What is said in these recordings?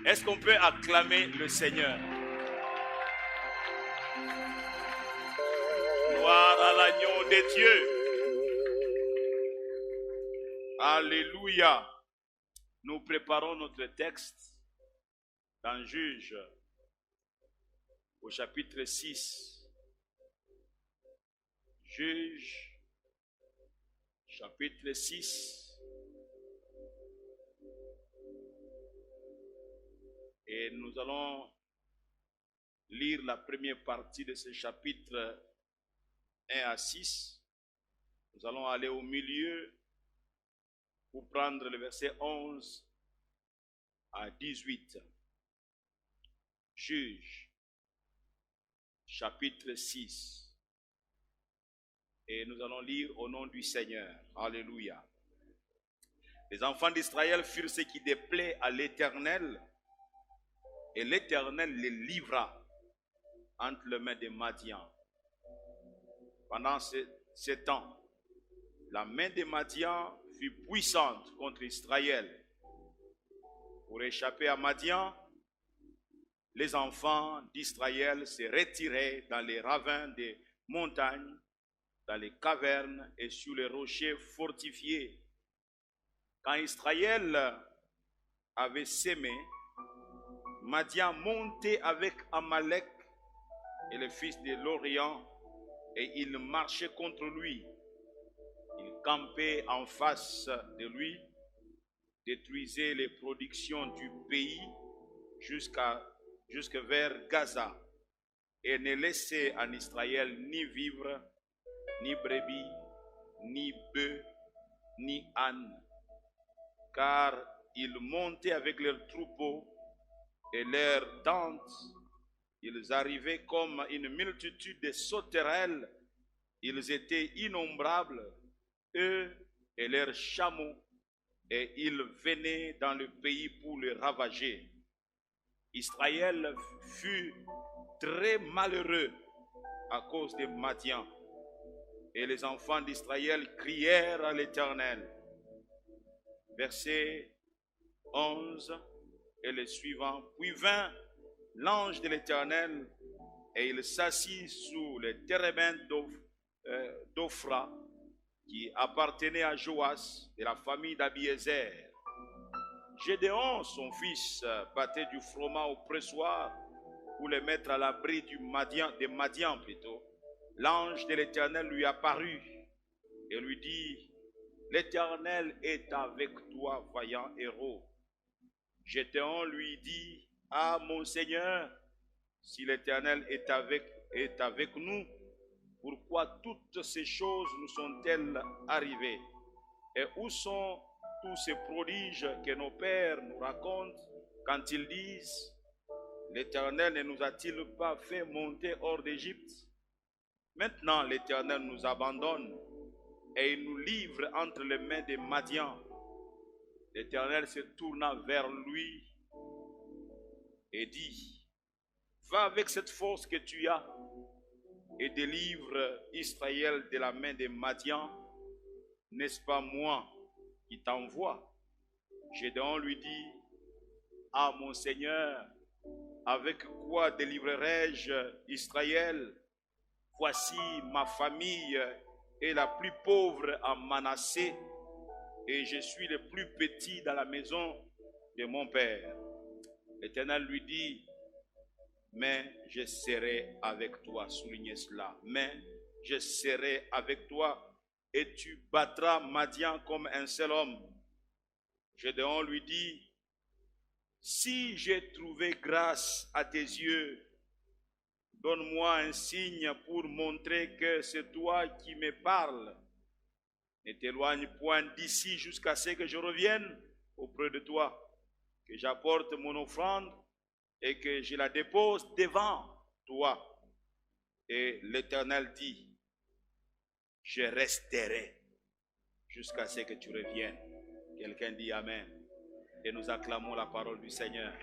Est-ce qu'on peut acclamer le Seigneur? Gloire à l'agneau de Dieu. Alléluia. Nous préparons notre texte dans Juge au chapitre 6. Juge, chapitre 6. Et nous allons lire la première partie de ce chapitre 1 à 6. Nous allons aller au milieu pour prendre le verset 11 à 18. Juge, chapitre 6. Et nous allons lire au nom du Seigneur. Alléluia. Les enfants d'Israël furent ce qui déplaît à l'Éternel, et l'Éternel les livra entre les mains de Madian. Pendant ce temps, la main de Madian fut puissante contre Israël. Pour échapper à Madian, les enfants d'Israël se retiraient dans les ravins des montagnes, dans les cavernes et sur les rochers fortifiés. Quand Israël avait sémé, Madian montait avec Amalek et le fils de l'Orient, et il marchait contre lui. Il campait en face de lui, détruisait les productions du pays jusque vers Gaza, et ne laissait en Israël ni vivre, ni brebis, ni bœufs, ni ânes, car ils montaient avec leurs troupeaux et leurs tentes. Ils arrivaient comme une multitude de sauterelles. Ils étaient innombrables, eux et leurs chameaux, et ils venaient dans le pays pour le ravager. Israël fut très malheureux à cause de Madian, et les enfants d'Israël crièrent à l'Éternel. Verset 11 et le suivant. Puis vint l'ange de l'Éternel, et il s'assit sous le térébinthe d'Ophra, qui appartenait à Joas, de la famille d'Abiézer. Gédéon, son fils, battait du froment au pressoir pour le mettre à l'abri de Madian plutôt. L'ange de l'Éternel lui apparut et lui dit: l'Éternel est avec toi, vaillant héros. Gédéon lui dit: ah, mon Seigneur, si l'Éternel est avec nous, pourquoi toutes ces choses nous sont-elles arrivées? Et où sont tous ces prodiges que nos pères nous racontent quand ils disent: l'Éternel ne nous a-t-il pas fait monter hors d'Égypte? Maintenant l'Éternel nous abandonne et il nous livre entre les mains des Madians. L'Éternel se tourna vers lui et dit: va avec cette force que tu as et délivre Israël de la main des Madians. N'est-ce pas moi qui t'envoie? Gédéon lui dit: ah, mon Seigneur, avec quoi délivrerai-je Israël? Voici, ma famille est la plus pauvre en Manassé, et je suis le plus petit dans la maison de mon père. L'Éternel lui dit: mais je serai avec toi. Soulignez cela. Mais je serai avec toi, et tu battras Madian comme un seul homme. Gédéon lui dit: si j'ai trouvé grâce à tes yeux, donne-moi un signe pour montrer que c'est toi qui me parles. Ne t'éloigne point d'ici jusqu'à ce que je revienne auprès de toi, que j'apporte mon offrande et que je la dépose devant toi. Et l'Éternel dit: je resterai jusqu'à ce que tu reviennes. Quelqu'un dit Amen. Et nous acclamons la parole du Seigneur.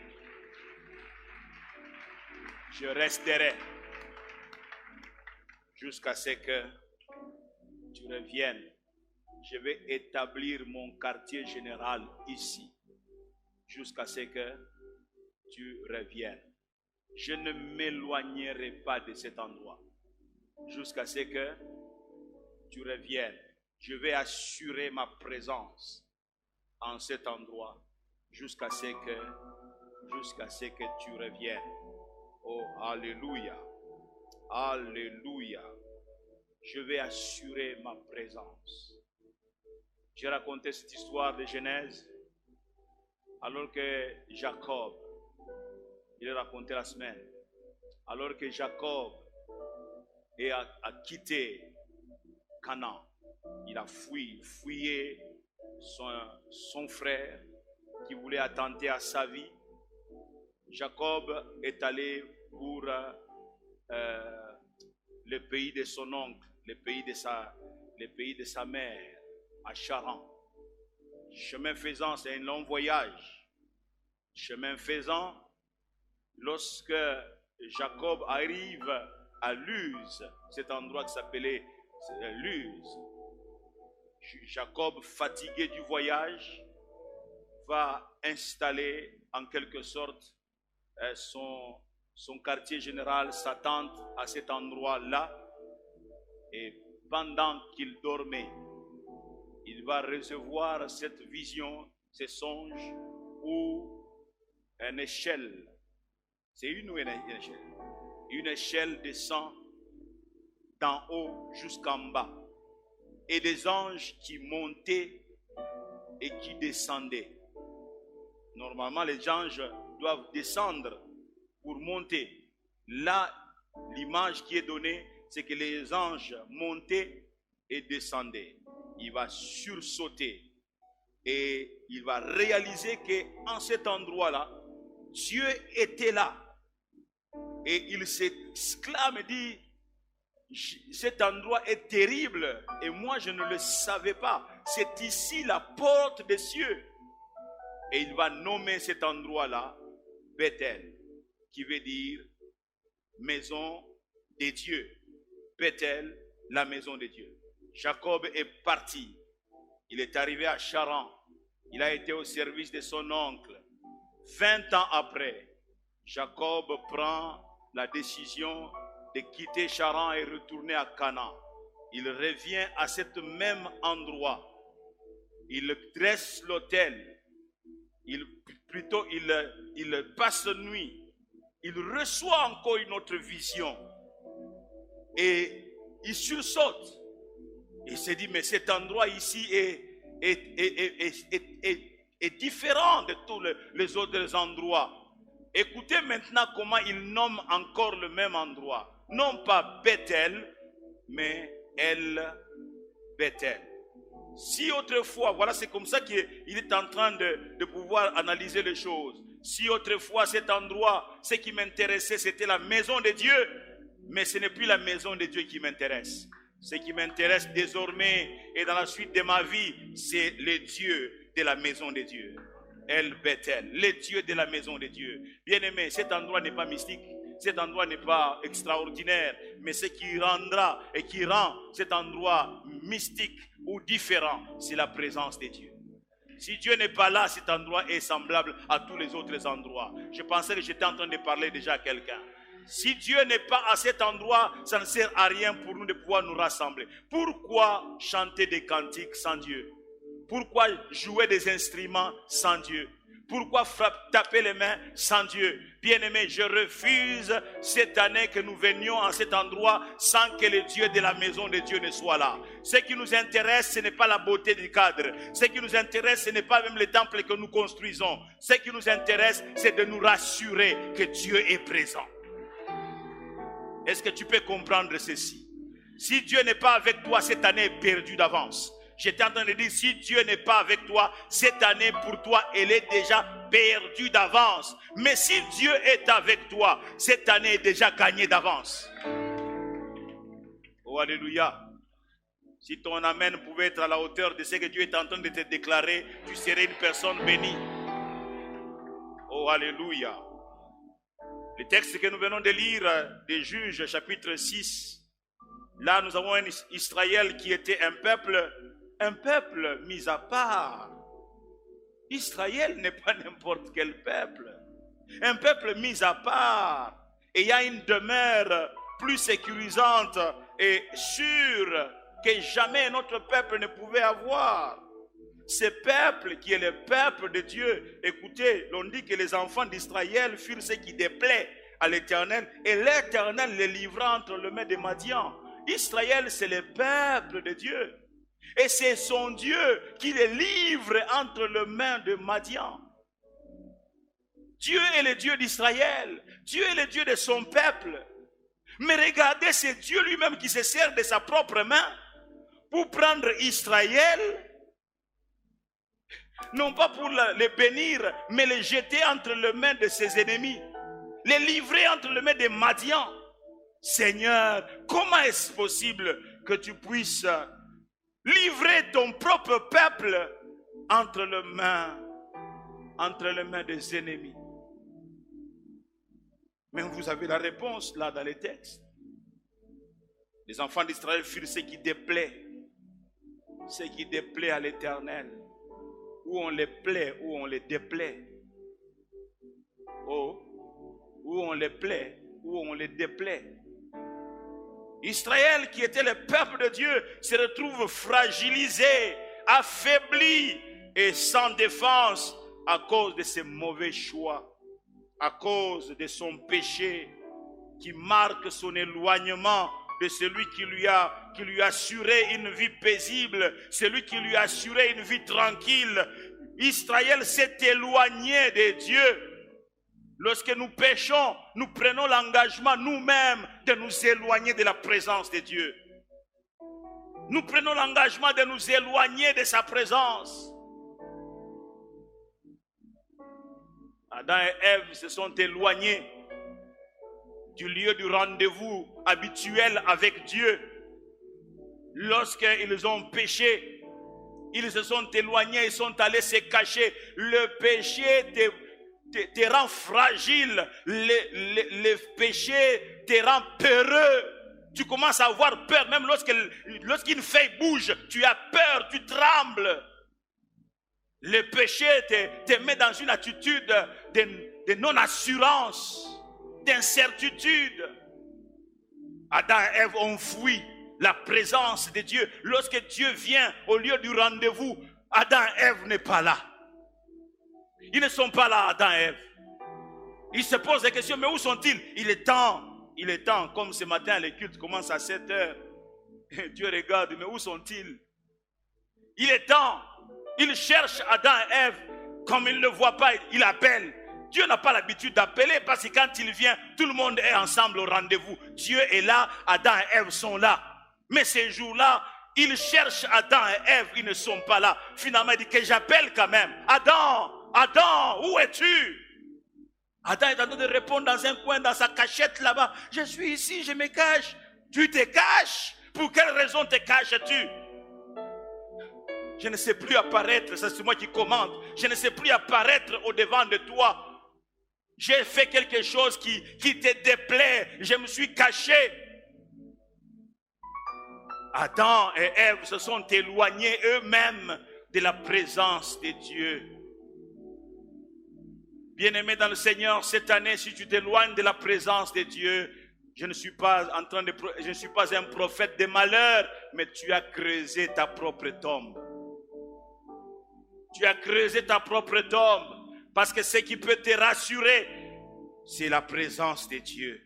Je resterai jusqu'à ce que tu reviennes. Je vais établir mon quartier général ici, jusqu'à ce que tu reviennes. Je ne m'éloignerai pas de cet endroit jusqu'à ce que tu reviennes. Je vais assurer ma présence en cet endroit jusqu'à ce que tu reviennes. Oh, alléluia. Alléluia. Je vais assurer ma présence. J'ai raconté cette histoire de Genèse alors que Jacob, il a raconté la semaine, alors que Jacob a quitté Canaan, il a fuyé son frère qui voulait attenter à sa vie. Jacob est allé pour le pays de son oncle, le pays de sa mère, à Charan. Chemin faisant, c'est un long voyage. Chemin faisant, lorsque Jacob arrive à Luz, cet endroit qui s'appelait Luz, Jacob, fatigué du voyage, va installer en quelque sorte son quartier général, sa tente à cet endroit-là. Et pendant qu'il dormait, il va recevoir cette vision, ces songes, où une échelle, c'est une échelle? Une échelle descend d'en haut jusqu'en bas. Et des anges qui montaient et qui descendaient. Normalement, les anges doivent descendre pour monter. Là, l'image qui est donnée, c'est que les anges montaient et descendaient. Il va sursauter et il va réaliser qu'en cet endroit-là, Dieu était là. Et il s'exclame et dit, cet endroit est terrible et moi je ne le savais pas. C'est ici la porte des cieux. Et il va nommer cet endroit-là Bethel, qui veut dire maison des dieux. Bethel, la maison des dieux. Jacob est parti. Il est arrivé à Charan. Il a été au service de son oncle. 20 ans après, Jacob prend la décision de quitter Charan et retourner à Canaan. Il revient à cet même endroit. Il dresse l'autel. Il passe la nuit. Il reçoit encore une autre vision. Et il sursaute. Il se dit, mais cet endroit ici est différent de tous les autres endroits. Écoutez maintenant comment il nomme encore le même endroit. Non pas Bethel, mais El Bethel. Si autrefois, voilà, c'est comme ça qu'il est en train de pouvoir analyser les choses. Si autrefois cet endroit, ce qui m'intéressait, c'était la maison de Dieu, mais ce n'est plus la maison de Dieu qui m'intéresse. Ce qui m'intéresse désormais et dans la suite de ma vie, c'est le Dieu de la maison de Dieu. El Bethel, le Dieu de la maison de Dieu. Bien-aimé, cet endroit n'est pas mystique, cet endroit n'est pas extraordinaire, mais ce qui rendra et qui rend cet endroit mystique ou différent, c'est la présence de Dieu. Si Dieu n'est pas là, cet endroit est semblable à tous les autres endroits. Je pensais que j'étais en train de parler déjà à quelqu'un. Si Dieu n'est pas à cet endroit, ça ne sert à rien pour nous de pouvoir nous rassembler. Pourquoi chanter des cantiques sans Dieu? Pourquoi jouer des instruments sans Dieu? Pourquoi taper les mains sans Dieu? Bien-aimé, je refuse cette année que nous venions à cet endroit sans que le Dieu de la maison de Dieu ne soit là. Ce qui nous intéresse, ce n'est pas la beauté du cadre. Ce qui nous intéresse, ce n'est pas même le temple que nous construisons. Ce qui nous intéresse, c'est de nous rassurer que Dieu est présent. Est-ce que tu peux comprendre ceci? Si Dieu n'est pas avec toi, cette année est perdue d'avance. J'étais en train de dire, si Dieu n'est pas avec toi, cette année pour toi, elle est déjà perdue d'avance. Mais si Dieu est avec toi, cette année est déjà gagnée d'avance. Oh, alléluia. Si ton amen pouvait être à la hauteur de ce que Dieu est en train de te déclarer, tu serais une personne bénie. Oh, alléluia. Le texte que nous venons de lire, des Juges, chapitre 6, là nous avons un Israël qui était un peuple mis à part. Israël n'est pas n'importe quel peuple. Un peuple mis à part, et il y a une demeure plus sécurisante et sûre que jamais notre peuple ne pouvait avoir. Ce peuple qui est le peuple de Dieu, écoutez, l'on dit que les enfants d'Israël furent ceux qui déplaient à l'Éternel, et l'Éternel les livra entre les mains de Madian. Israël, c'est le peuple de Dieu, et c'est son Dieu qui les livre entre les mains de Madian. Dieu est le Dieu d'Israël, Dieu est le Dieu de son peuple. Mais regardez, c'est Dieu lui-même qui se sert de sa propre main pour prendre Israël, non pas pour les bénir, mais les jeter entre les mains de ses ennemis, les livrer entre les mains des Madians. Seigneur, comment est-ce possible que tu puisses livrer ton propre peuple entre les mains des ennemis? Mais vous avez la réponse là dans les textes. Les enfants d'Israël furent ceux qui déplaient à l'Éternel. Où on les plaît, où on les déplaît. Oh, où on les plaît, où on les déplaît. Israël, qui était le peuple de Dieu, se retrouve fragilisé, affaibli et sans défense à cause de ses mauvais choix, à cause de son péché qui marque son éloignement de celui qui lui a assuré une vie paisible, celui qui lui a assuré une vie tranquille. Israël s'est éloigné de Dieu. Lorsque nous péchons, nous prenons l'engagement nous-mêmes de nous éloigner de la présence de Dieu. Nous prenons l'engagement de nous éloigner de sa présence. Adam et Ève se sont éloignés du lieu du rendez-vous habituel avec Dieu. Lorsqu'ils ont péché, ils se sont éloignés, ils sont allés se cacher. Le péché te rend fragile, le péché te rend peureux. Tu commences à avoir peur, même lorsqu'une feuille bouge, tu as peur, tu trembles. Le péché te met dans une attitude de non-assurance, d'incertitude. Adam et Ève ont fui la présence de Dieu. Lorsque Dieu vient au lieu du rendez-vous, Adam et Ève n'est pas là. Ils ne sont pas là, Adam et Ève. Ils se posent la question, mais où sont-ils? Il est temps, comme ce matin, les cultes commencent à 7 heures. Dieu regarde, mais où sont-ils? Il est temps. Il cherche Adam et Ève. Comme il ne le voit pas, il appelle. Dieu n'a pas l'habitude d'appeler parce que quand il vient, tout le monde est ensemble au rendez-vous. Dieu est là, Adam et Ève sont là. Mais ces jours-là, il cherche Adam et Ève, ils ne sont pas là. Finalement, il dit que j'appelle quand même. Adam, où es-tu? Adam est en train de répondre dans un coin, dans sa cachette là-bas. Je suis ici, je me cache. Tu te caches? Pour quelle raison te caches-tu? Je ne sais plus apparaître, c'est moi qui commande. Je ne sais plus apparaître au-devant de toi. J'ai fait quelque chose qui te déplaît. Je me suis caché. Adam et Ève se sont éloignés eux-mêmes de la présence de Dieu. Bien-aimé dans le Seigneur, cette année, si tu t'éloignes de la présence de Dieu, je ne suis pas un prophète de malheur, mais tu as creusé ta propre tombe. Tu as creusé ta propre tombe. Parce que ce qui peut te rassurer, c'est la présence de Dieu.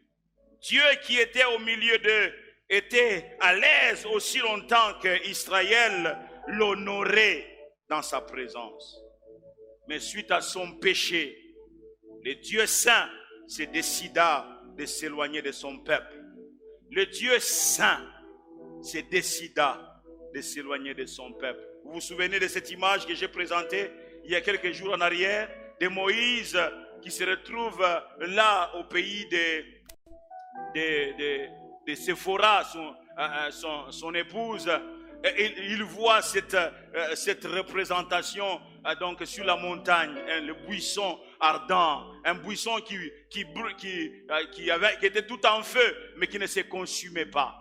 Dieu qui était au milieu d'eux était à l'aise aussi longtemps qu'Israël l'honorait dans sa présence. Mais suite à son péché, le Dieu saint se décida de s'éloigner de son peuple. Le Dieu saint se décida de s'éloigner de son peuple. Vous vous souvenez de cette image que j'ai présentée il y a quelques jours en arrière, de Moïse qui se retrouve là au pays de Séphora, son épouse. Et il voit cette représentation donc sur la montagne, le buisson ardent, un buisson qui était tout en feu mais qui ne se consumait pas.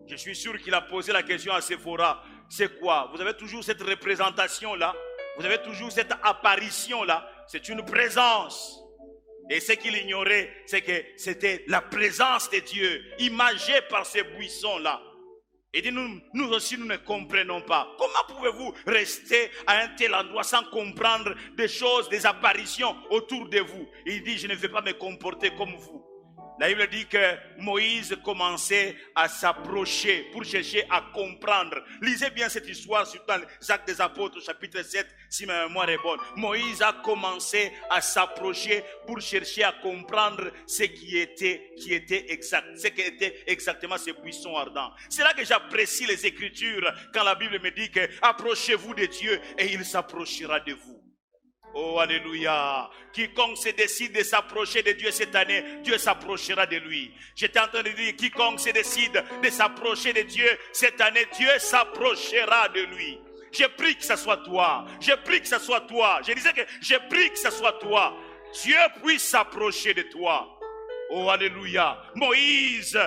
Je suis sûr qu'il a posé la question à Séphora, c'est quoi? Vous avez toujours cette représentation là? Vous avez toujours cette apparition là? C'est une présence. Et ce qu'il ignorait, c'est que c'était la présence de Dieu, imagée par ces buissons-là. Il dit, nous aussi, nous ne comprenons pas. Comment pouvez-vous rester à un tel endroit sans comprendre des choses, des apparitions autour de vous? Il dit, je ne vais pas me comporter comme vous. La Bible dit que Moïse commençait à s'approcher pour chercher à comprendre. Lisez bien cette histoire, surtout dans les Actes des Apôtres, chapitre 7, si ma mémoire est bonne. Moïse a commencé à s'approcher pour chercher à comprendre ce qui était exact, ce qui était exactement ces buissons ardents. C'est là que j'apprécie les Écritures quand la Bible me dit que approchez-vous de Dieu et il s'approchera de vous. Oh, alléluia. Quiconque se décide de s'approcher de Dieu cette année, Dieu s'approchera de lui. J'étais en train de dire, quiconque se décide de s'approcher de Dieu cette année, Dieu s'approchera de lui. Je prie que ce soit toi. Je prie que ce soit toi. Je disais que je prie que ce soit toi. Dieu puisse s'approcher de toi. Oh, alléluia. Moïse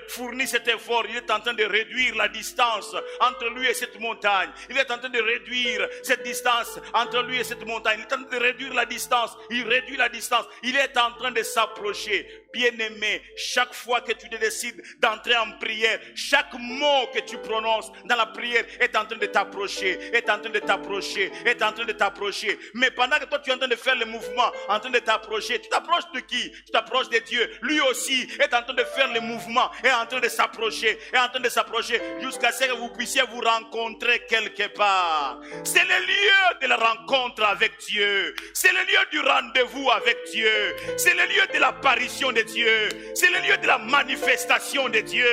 fournit cet effort. Il est en train de réduire la distance entre lui et cette montagne. Il est en train de réduire cette distance entre lui et cette montagne. Il est en train de réduire la distance. Il réduit la distance. Il est en train de s'approcher. Bien-aimé, chaque fois que tu décides d'entrer en prière, chaque mot que tu prononces dans la prière est en train de t'approcher, est en train de t'approcher, est en train de t'approcher. Mais pendant que toi tu es en train de faire le mouvement, en train de t'approcher, tu t'approches de qui? Tu t'approches de Dieu. Lui aussi est en train de faire le mouvement, est en train de s'approcher, est en train de s'approcher jusqu'à ce que vous puissiez vous rencontrer quelque part. C'est le lieu de la rencontre avec Dieu. C'est le lieu du rendez-vous avec Dieu. C'est le lieu de l'apparition de Dieu. C'est le lieu de la manifestation de Dieu.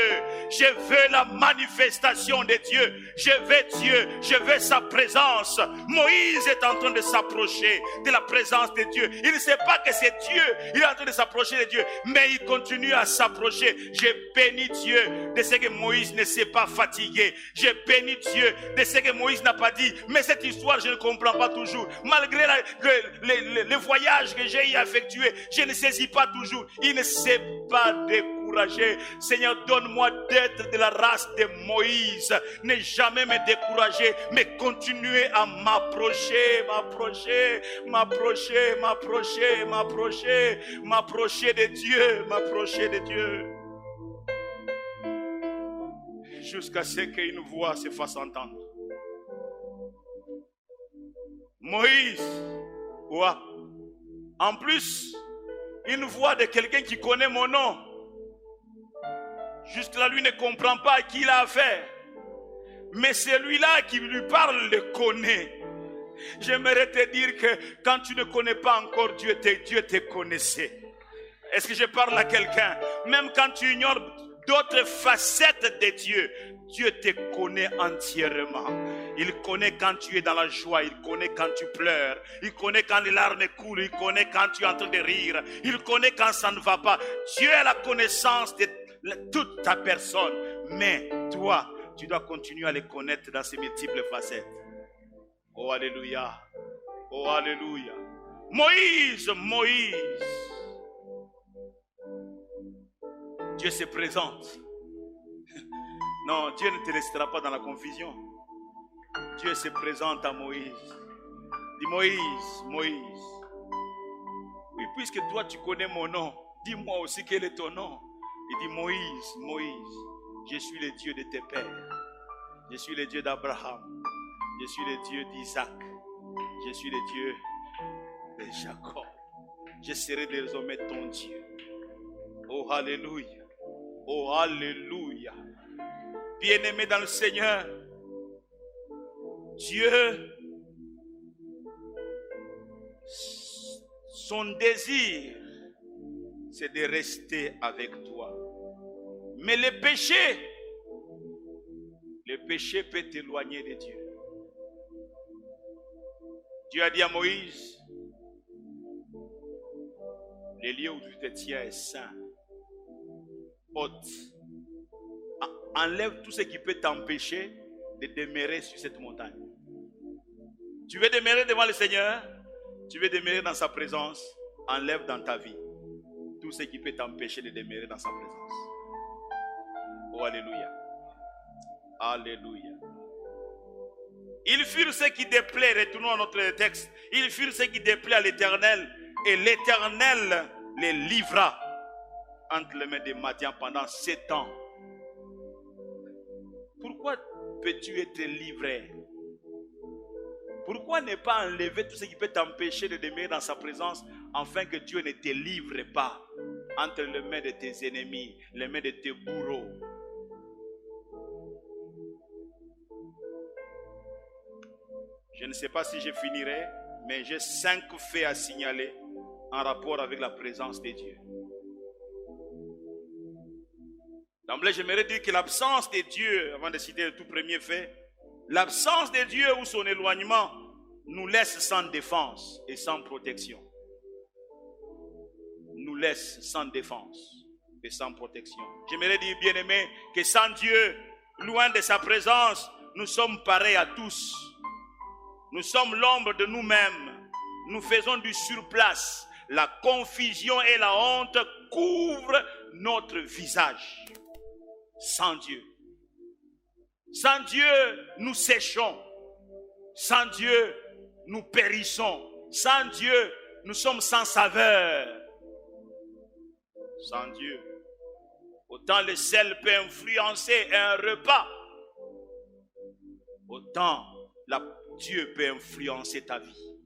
Je veux la manifestation de Dieu. Je veux Dieu. Je veux sa présence. Moïse est en train de s'approcher de la présence de Dieu. Il ne sait pas que c'est Dieu. Il est en train de s'approcher de Dieu. Mais il continue à s'approcher. Je bénis Dieu de ce que Moïse ne s'est pas fatigué. Je bénis Dieu de ce que Moïse n'a pas dit. Mais cette histoire, je ne comprends pas toujours. Malgré le voyage que j'ai effectué, je ne saisis pas toujours. Il ne s'est pas découragé. Seigneur, donne-moi d'être de la race de Moïse. Ne jamais me décourager, mais continuer à m'approcher de Dieu, jusqu'à ce qu'une voix se fasse entendre. Moïse, ouais. En plus, une voix de quelqu'un qui connaît mon nom. Jusque-là, lui ne comprend pas à qui il a affaire. Mais celui-là qui lui parle le connaît. J'aimerais te dire que quand tu ne connais pas encore Dieu, Dieu te connaissait. Est-ce que je parle à quelqu'un? Même quand tu ignores d'autres facettes de Dieu, Dieu te connaît entièrement. Il connaît quand tu es dans la joie, il connaît quand tu pleures, il connaît quand les larmes coulent, il connaît quand tu es en train de rire, il connaît quand ça ne va pas. Dieu a la connaissance de toute ta personne, mais toi, tu dois continuer à les connaître dans ses multiples facettes. Oh alléluia, oh alléluia. Moïse, Dieu se présente. Non, Dieu ne te laissera pas dans la confusion. Dieu se présente à Moïse. Dis Moïse. Oui, puisque toi tu connais mon nom, dis-moi aussi quel est ton nom. Il dit Moïse, je suis le Dieu de tes pères. Je suis le Dieu d'Abraham. Je suis le Dieu d'Isaac. Je suis le Dieu de Jacob. Je serai désormais ton Dieu. Oh alléluia. Oh alléluia. Bien-aimé dans le Seigneur, Dieu, son désir, c'est de rester avec toi. Mais le péché peut t'éloigner de Dieu. Dieu a dit à Moïse, le lieu où tu te tiens est saint. Ôte. Enlève tout ce qui peut t'empêcher de demeurer sur cette montagne. Tu veux demeurer devant le Seigneur? Tu veux demeurer dans sa présence? Enlève dans ta vie tout ce qui peut t'empêcher de demeurer dans sa présence. Oh alléluia. Alléluia. Ils furent ceux qui déplaient, retournons à notre texte, ils furent ceux qui déplaient à l'Éternel Et l'Éternel les livra entre les mains de Madian pendant 7 ans. Pourquoi peux-tu être livré? Pourquoi ne pas enlever tout ce qui peut t'empêcher de demeurer dans sa présence, afin que Dieu ne te livre pas entre les mains de tes ennemis, les mains de tes bourreaux? Je ne sais pas si je finirai, mais j'ai 5 faits à signaler en rapport avec la présence de Dieu. D'emblée, j'aimerais dire que l'absence de Dieu, avant de citer le tout premier fait, l'absence de Dieu ou son éloignement nous laisse sans défense et sans protection. Nous laisse sans défense et sans protection. J'aimerais dire, bien-aimé, que sans Dieu, loin de sa présence, nous sommes pareils à tous. Nous sommes l'ombre de nous-mêmes. Nous faisons du surplace. La confusion et la honte couvrent notre visage. Sans Dieu. Sans Dieu, nous séchons. Sans Dieu, nous périssons. Sans Dieu, nous sommes sans saveur. Sans Dieu, autant le sel peut influencer un repas, autant Dieu peut influencer ta vie.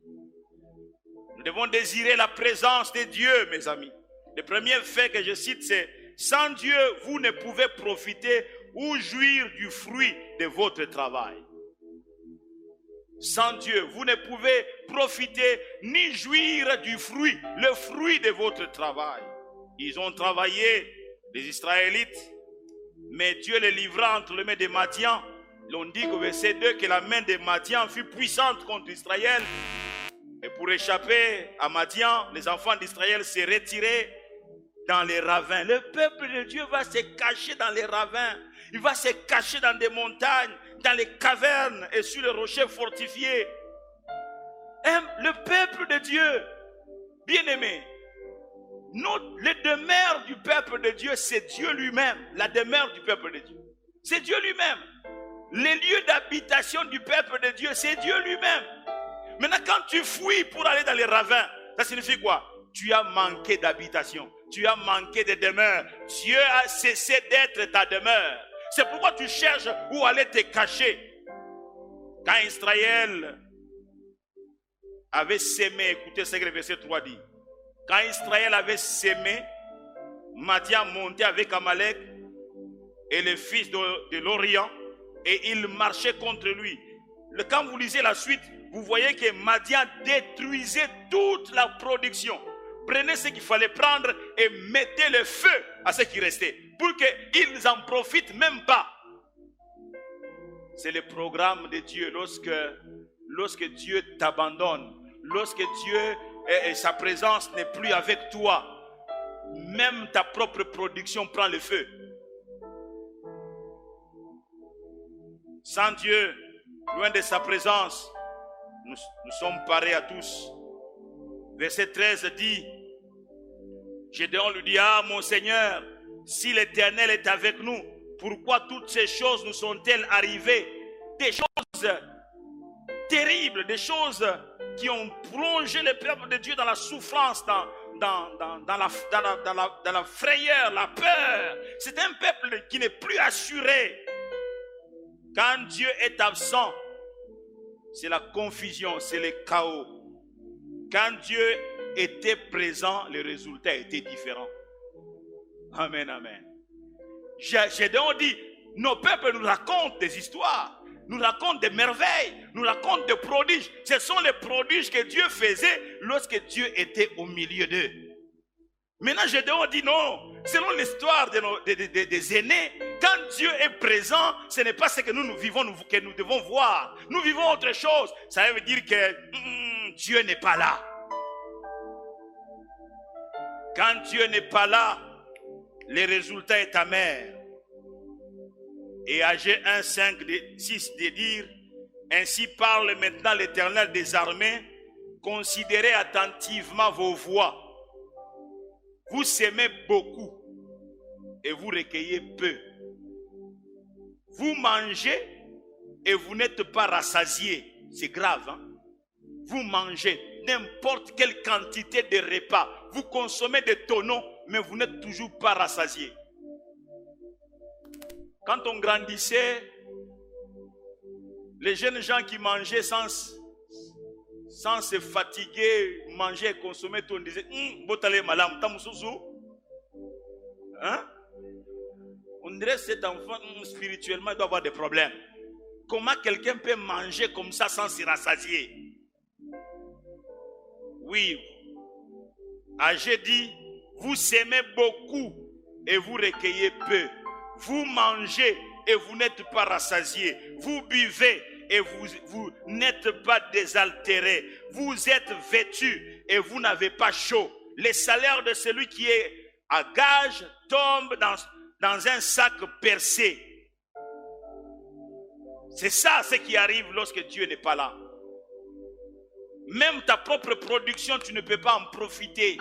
Nous devons désirer la présence de Dieu, mes amis. Le premier fait que je cite, c'est: sans Dieu, vous ne pouvez profiter ou jouir du fruit de votre travail. Sans Dieu, vous ne pouvez profiter ni jouir du fruit, le fruit de votre travail. Ils ont travaillé, les Israélites, mais Dieu les livra entre les mains de Madian. L'on dit au verset 2 que la main de Madian fut puissante contre Israël. Et pour échapper à Madian, les enfants d'Israël se retiraient dans les ravins. Le peuple de Dieu va se cacher dans les ravins. Il va se cacher dans des montagnes, dans les cavernes et sur les rochers fortifiés. Et le peuple de Dieu, bien-aimé, les demeures du peuple de Dieu, c'est Dieu lui-même. La demeure du peuple de Dieu, c'est Dieu lui-même. Les lieux d'habitation du peuple de Dieu, c'est Dieu lui-même. Maintenant, quand tu fuis pour aller dans les ravins, ça signifie quoi? Tu as manqué d'habitation. Tu as manqué de demeure. Dieu a cessé d'être ta demeure. C'est pourquoi tu cherches où aller te cacher. Quand Israël avait sémé, écoutez ce que le verset 3 dit. Quand Israël avait sémé, Madian montait avec Amalek et les fils de l'Orient, et il marchait contre lui. Quand vous lisez la suite, vous voyez que Madian détruisait toute la production. Prenez ce qu'il fallait prendre et mettez le feu à ce qui restait, pour qu'ils n'en profitent même pas. C'est le programme de Dieu. Lorsque Dieu t'abandonne, lorsque Dieu et sa présence n'est plus avec toi, même ta propre production prend le feu. Sans Dieu, loin de sa présence, nous sommes pareils à tous. Verset 13 dit: Gédéon lui dit: ah mon Seigneur, si l'Éternel est avec nous, pourquoi toutes ces choses nous sont-elles arrivées? Des choses terribles, des choses qui ont plongé le peuple de Dieu dans la souffrance, dans la frayeur, la peur. C'est un peuple qui n'est plus assuré. Quand Dieu est absent, c'est la confusion, c'est le chaos. Quand Dieu était présent, le résultat était différent. Amen, amen. Gédéon dit: nos peuples nous racontent des histoires, nous racontent des merveilles, nous racontent des prodiges. Ce sont les prodiges que Dieu faisait lorsque Dieu était au milieu d'eux. Maintenant, Gédéon dit non. Selon l'histoire des aînés, quand Dieu est présent, ce n'est pas ce que nous vivons, que nous devons voir. Nous vivons autre chose. Ça veut dire que Dieu n'est pas là. Quand Dieu n'est pas là, le résultat est amer. Et Agé 1, 5, 6 de dire: ainsi parle maintenant l'Éternel des armées, considérez attentivement vos voies. Vous sémez beaucoup et vous recueillez peu. Vous mangez et vous n'êtes pas rassasiés. C'est grave, hein? Vous mangez. n'importe quelle quantité de repas. Vous consommez des tonneaux, mais vous n'êtes toujours pas rassasié. Quand on grandissait, les jeunes gens qui mangeaient sans se fatiguer, manger et consommer, on disait, hein? On dirait que cet enfant, spirituellement, il doit avoir des problèmes. Comment quelqu'un peut manger comme ça sans se rassasier? Oui. J'ai dit, vous semez beaucoup et vous recueillez peu. Vous mangez et vous n'êtes pas rassasié. Vous buvez et vous n'êtes pas désaltéré. Vous êtes vêtus et vous n'avez pas chaud. Le salaire de celui qui est à gage tombe dans un sac percé. C'est ça ce qui arrive lorsque Dieu n'est pas là. Même ta propre production, tu ne peux pas en profiter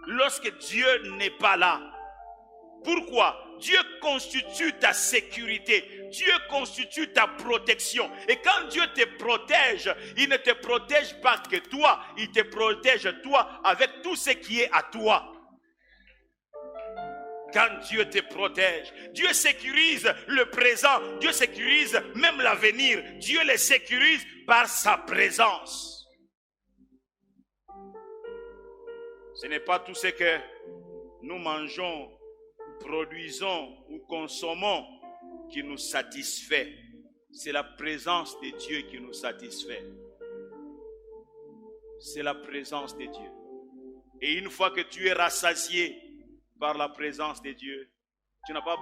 lorsque Dieu n'est pas là. Pourquoi? Dieu constitue ta sécurité. Dieu constitue ta protection. Et quand Dieu te protège, il ne te protège pas que toi. Il te protège toi avec tout ce qui est à toi. Quand Dieu te protège, Dieu sécurise le présent. Dieu sécurise même l'avenir. Dieu les sécurise par sa présence. Ce n'est pas tout ce que nous mangeons, produisons ou consommons qui nous satisfait. C'est la présence de Dieu qui nous satisfait. C'est la présence de Dieu. Et une fois que tu es rassasié par la présence de Dieu, tu n'as pas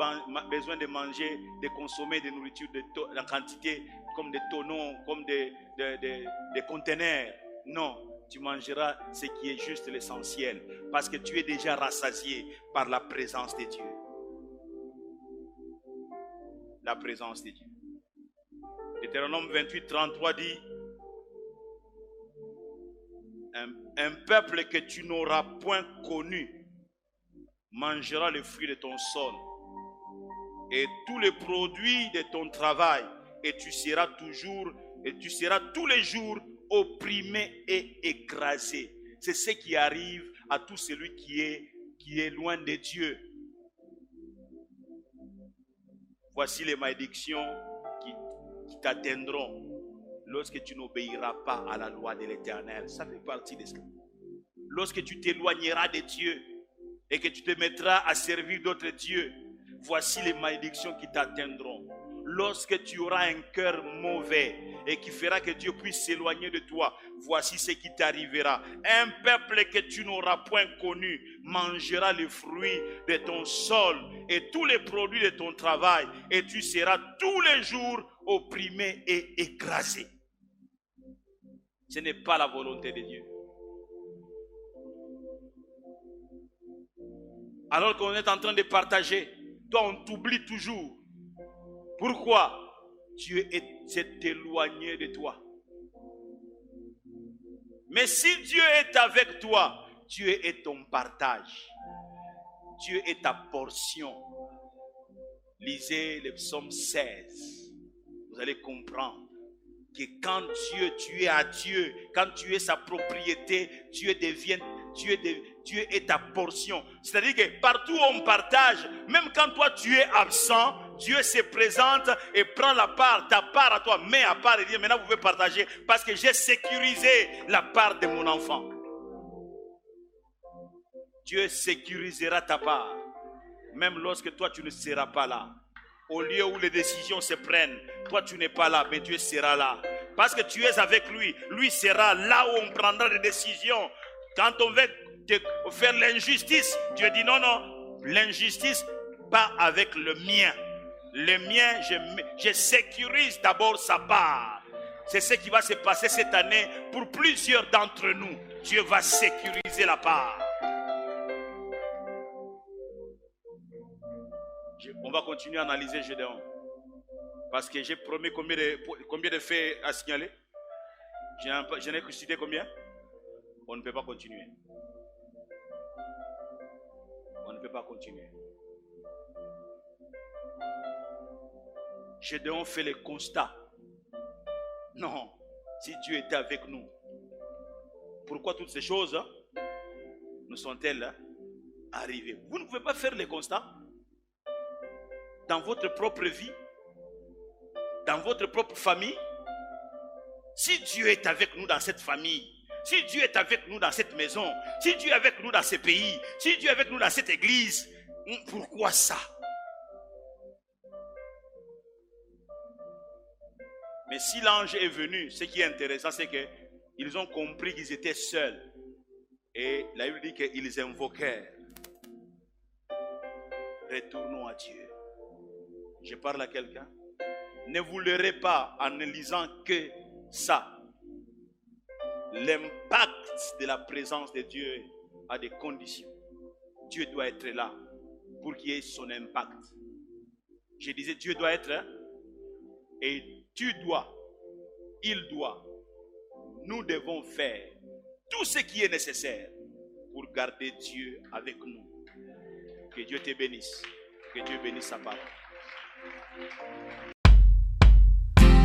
besoin de manger, de consommer de nourriture de quantité comme des tonneaux, comme des conteneurs. Non, tu mangeras ce qui est juste l'essentiel parce que tu es déjà rassasié par la présence de Dieu. La présence de Dieu. Deutéronome 28, 33 dit: un peuple que tu n'auras point connu mangera le fruit de ton sol et tous les produits de ton travail, et tu seras tous les jours opprimé et écrasé. C'est ce qui arrive à tout celui qui est loin de Dieu. Voici les malédictions qui t'atteindront lorsque tu n'obéiras pas à la loi de l'Éternel. Ça fait partie de ça. Lorsque tu t'éloigneras de Dieu et que tu te mettras à servir d'autres dieux, voici les malédictions qui t'atteindront. Lorsque tu auras un cœur mauvais et qui fera que Dieu puisse s'éloigner de toi, voici ce qui t'arrivera. Un peuple que tu n'auras point connu mangera les fruits de ton sol et tous les produits de ton travail, et tu seras tous les jours opprimé et écrasé. Ce n'est pas la volonté de Dieu. Alors qu'on est en train de partager, toi on t'oublie toujours. Pourquoi? Dieu s'est éloigné de toi. Mais si Dieu est avec toi, Dieu est ton partage. Dieu est ta portion. Lisez le psaume 16. Vous allez comprendre que quand tu es à Dieu, quand tu es sa propriété, Dieu est ta portion. C'est-à-dire que partout où on partage, même quand toi tu es absent, Dieu se présente et prend ta part à toi, met à part et dit maintenant vous pouvez partager parce que j'ai sécurisé la part de mon enfant. Dieu sécurisera ta part, même lorsque toi tu ne seras pas là. Au lieu où les décisions se prennent, toi tu n'es pas là, mais Dieu sera là. Parce que tu es avec lui, lui sera là où on prendra des décisions. Quand on veut te faire l'injustice, Dieu dit non, l'injustice pas avec le mien. Le mien, je sécurise d'abord sa part. C'est ce qui va se passer cette année pour plusieurs d'entre nous. Dieu va sécuriser la part. On va continuer à analyser Gédéon. Parce que j'ai promis combien de faits à signaler. J'en ai cité combien? On ne peut pas continuer. On ne peut pas continuer. Gédéon fait le constat. Non, si Dieu était avec nous, pourquoi toutes ces choses nous sont-elles arrivées? Vous ne pouvez pas faire les constats dans votre propre vie, dans votre propre famille. Si Dieu est avec nous dans cette famille, si Dieu est avec nous dans cette maison, si Dieu est avec nous dans ce pays, si Dieu est avec nous dans cette église, pourquoi ça? Mais si l'ange est venu, ce qui est intéressant, c'est qu'ils ont compris qu'ils étaient seuls. Et la Bible dit qu'ils invoquèrent. Retournons à Dieu. Je parle à quelqu'un. Ne vous leurrez pas en ne lisant que ça. L'impact de la présence de Dieu a des conditions. Dieu doit être là pour qu'il y ait son impact. Je disais Dieu doit être là. Et tu dois, il doit, nous devons faire tout ce qui est nécessaire pour garder Dieu avec nous. Que Dieu te bénisse. Que Dieu bénisse sa parole.